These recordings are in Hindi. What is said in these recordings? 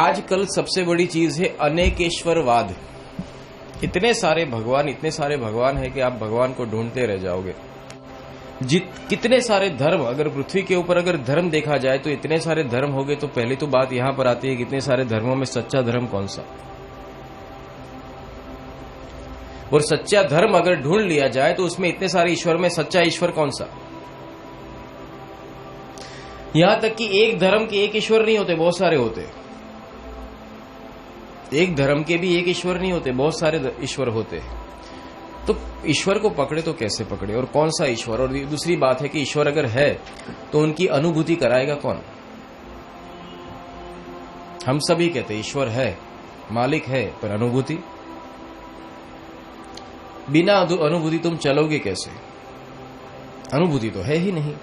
आजकल सबसे बड़ी चीज है अनेकेश्वरवाद। इतने सारे भगवान है कि आप भगवान को ढूंढते रह जाओगे। कितने सारे धर्म, अगर पृथ्वी के ऊपर अगर धर्म देखा जाए तो इतने सारे धर्म हो गए। तो पहली तो बात यहां पर आती है कि इतने सारे धर्मों में सच्चा धर्म कौन सा, और सच्चा धर्म अगर ढूंढ लिया जाए तो उसमें इतने सारे ईश्वर में सच्चा ईश्वर कौन सा। यहां तक कि एक धर्म के एक ईश्वर नहीं होते, बहुत सारे होते। एक धर्म के भी एक ईश्वर नहीं होते, बहुत सारे ईश्वर होते। तो ईश्वर को पकड़े तो कैसे पकड़े, और कौन सा ईश्वर। और दूसरी बात है कि ईश्वर अगर है तो उनकी अनुभूति कराएगा कौन। हम सभी कहते ईश्वर है, मालिक है, पर अनुभूति, बिना अनुभूति तुम चलोगे कैसे। अनुभूति तो है ही नहीं।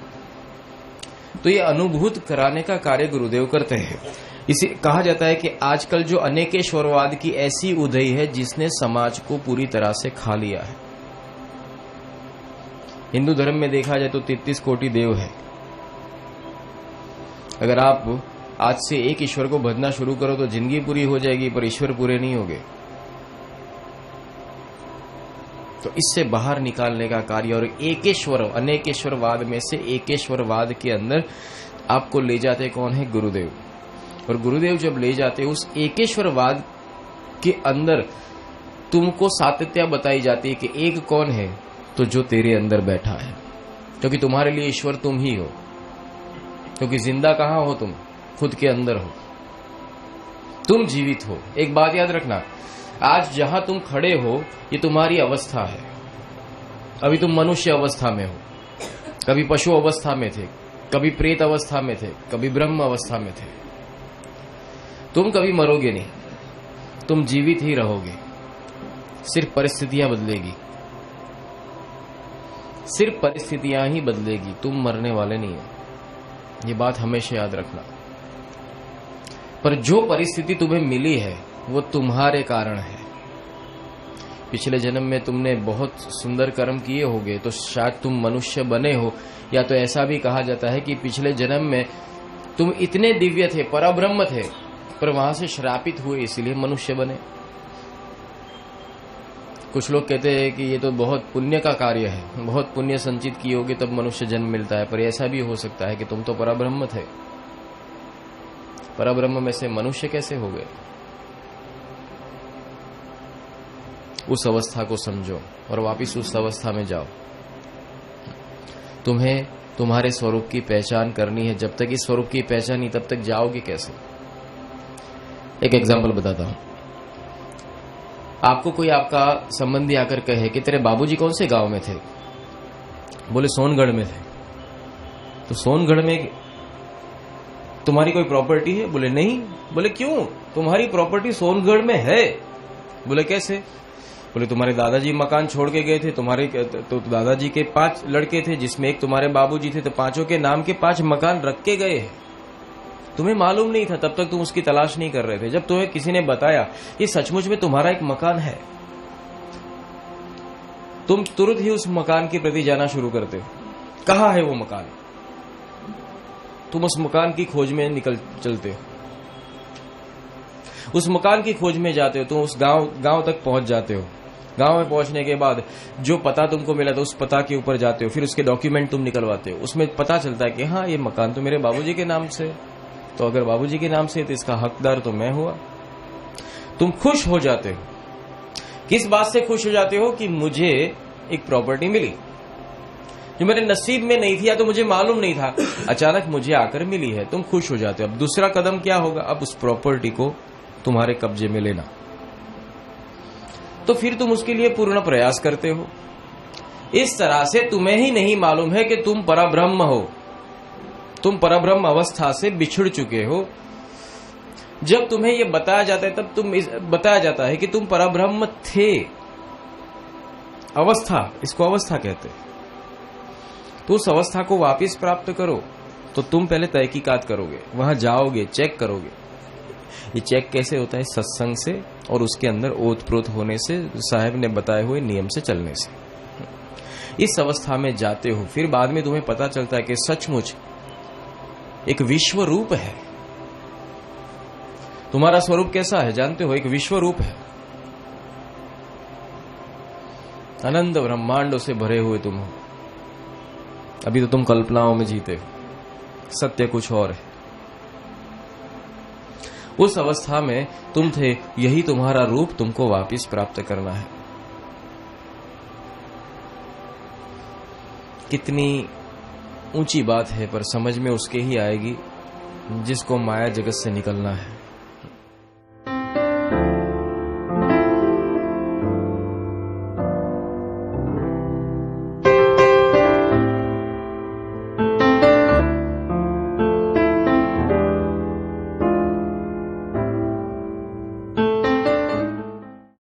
तो ये अनुभूत कराने का कार्य गुरुदेव करते हैं। इसे कहा जाता है कि आजकल जो अनेकेश्वरवाद की ऐसी उदय है जिसने समाज को पूरी तरह से खा लिया है। हिंदू धर्म में देखा जाए तो 33 कोटि देव है। अगर आप आज से एक ईश्वर को भजना शुरू करो तो जिंदगी पूरी हो जाएगी, पर ईश्वर पूरे नहीं होंगे। तो इससे बाहर निकालने का कार्य, और एकेश्वर, अनेकेश्वरवाद में से एकेश्वरवाद के अंदर आपको ले जाते कौन है, गुरुदेव। और गुरुदेव जब ले जाते उस एकेश्वरवाद के अंदर तुमको सातत्य बताई जाती है कि एक कौन है, तो जो तेरे अंदर बैठा है। क्योंकि तुम्हारे लिए ईश्वर तुम ही हो, क्योंकि जिंदा कहां हो तुम, खुद के अंदर हो, तुम जीवित हो। एक बात याद रखना, आज जहां तुम खड़े हो ये तुम्हारी अवस्था है। अभी तुम मनुष्य अवस्था में हो, कभी पशु अवस्था में थे, कभी प्रेत अवस्था में थे, कभी ब्रह्म अवस्था में थे। तुम कभी मरोगे नहीं, तुम जीवित ही रहोगे। सिर्फ परिस्थितियां बदलेगी, सिर्फ परिस्थितियां ही बदलेगी, तुम मरने वाले नहीं हो। ये बात हमेशा याद रखना। पर जो परिस्थिति तुम्हें मिली है वो तुम्हारे कारण है। पिछले जन्म में तुमने बहुत सुंदर कर्म किए होंगे तो शायद तुम मनुष्य बने हो, या तो ऐसा भी कहा जाता है कि पिछले जन्म में तुम इतने दिव्य थे, परब्रह्म थे, पर वहां से श्रापित हुए इसलिए मनुष्य बने। कुछ लोग कहते हैं कि ये तो बहुत पुण्य का कार्य है, बहुत पुण्य संचित किए होगे तब मनुष्य जन्म मिलता है। पर ऐसा भी हो सकता है कि तुम तो परब्रह्म थे, परब्रह्म में से मनुष्य कैसे हो गए। उस अवस्था को समझो और वापिस उस अवस्था में जाओ। तुम्हें तुम्हारे स्वरूप की पहचान करनी है। जब तक इस स्वरूप की पहचान नहीं तब तक जाओगे कैसे। एक एग्जाम्पल बताता हूं। आपको कोई आपका संबंधी आकर कहे कि तेरे बाबूजी कौन से गांव में थे, बोले सोनगढ़ में थे। तो सोनगढ़ में तुम्हारी कोई प्रॉपर्टी है, बोले नहीं। बोले क्यों, तुम्हारी प्रॉपर्टी सोनगढ़ में है। बोले कैसे, बोले तुम्हारे दादाजी मकान छोड़ के गए थे, तुम्हारे तो दादाजी के 5 लड़के थे जिसमें एक तुम्हारे बाबूजी थे, तो 5 के नाम के 5 मकान रख के गए हैं। तुम्हें मालूम नहीं था, तब तक तुम उसकी तलाश नहीं कर रहे थे। जब तुम्हें किसी ने बताया कि सचमुच में तुम्हारा एक मकान है, तुम तुरंत ही उस मकान के प्रति जाना शुरू करते हो। कहाँ है वो मकान, तुम उस मकान की खोज में निकल चलते हो। उस मकान की खोज में जाते हो, तुम उस गांव तक पहुंच जाते हो। गांव में पहुंचने के बाद जो पता तुमको मिला था उस पता के ऊपर जाते हो, फिर उसके डॉक्यूमेंट तुम निकलवाते हो। उसमें पता चलता है कि हाँ ये मकान तो मेरे बाबूजी के नाम से, तो अगर बाबूजी के नाम से तो इसका हकदार तो मैं हुआ। तुम खुश हो जाते हो। किस बात से खुश हो जाते हो कि मुझे एक प्रॉपर्टी मिली जो मेरे नसीब में नहीं थी, या तो मुझे मालूम नहीं था, अचानक मुझे आकर मिली है। तुम खुश हो जाते हो। अब दूसरा कदम क्या होगा, अब उस प्रॉपर्टी को तुम्हारे कब्जे में लेना। तो फिर तुम उसके लिए पूर्ण प्रयास करते हो। इस तरह से तुम्हें ही नहीं मालूम है कि तुम परब्रह्म हो, तुम परब्रह्म अवस्था से बिछुड़ चुके हो। जब तुम्हें यह बताया जाता है तब बताया जाता है कि तुम परब्रह्म थे। अवस्था, इसको अवस्था कहते हैं। तो उस अवस्था को वापस प्राप्त करो तो तुम पहले तहकीकात करोगे, वहां जाओगे, चेक करोगे। ये चेक कैसे होता है, सत्संग से और उसके अंदर ओतप्रोत होने से, साहब ने बताए हुए नियम से चलने से। इस अवस्था में जाते हो, फिर बाद में तुम्हें पता चलता है कि सचमुच एक विश्व रूप है। तुम्हारा स्वरूप कैसा है जानते हो? एक विश्व रूप है, अनंत ब्रह्मांडों से भरे हुए तुम हो। अभी तो तुम कल्पनाओं में जीते हो, सत्य कुछ और है। उस अवस्था में तुम थे, यही तुम्हारा रूप तुमको वापस प्राप्त करना है। कितनी ऊंची बात है, पर समझ में उसके ही आएगी जिसको माया जगत से निकलना है।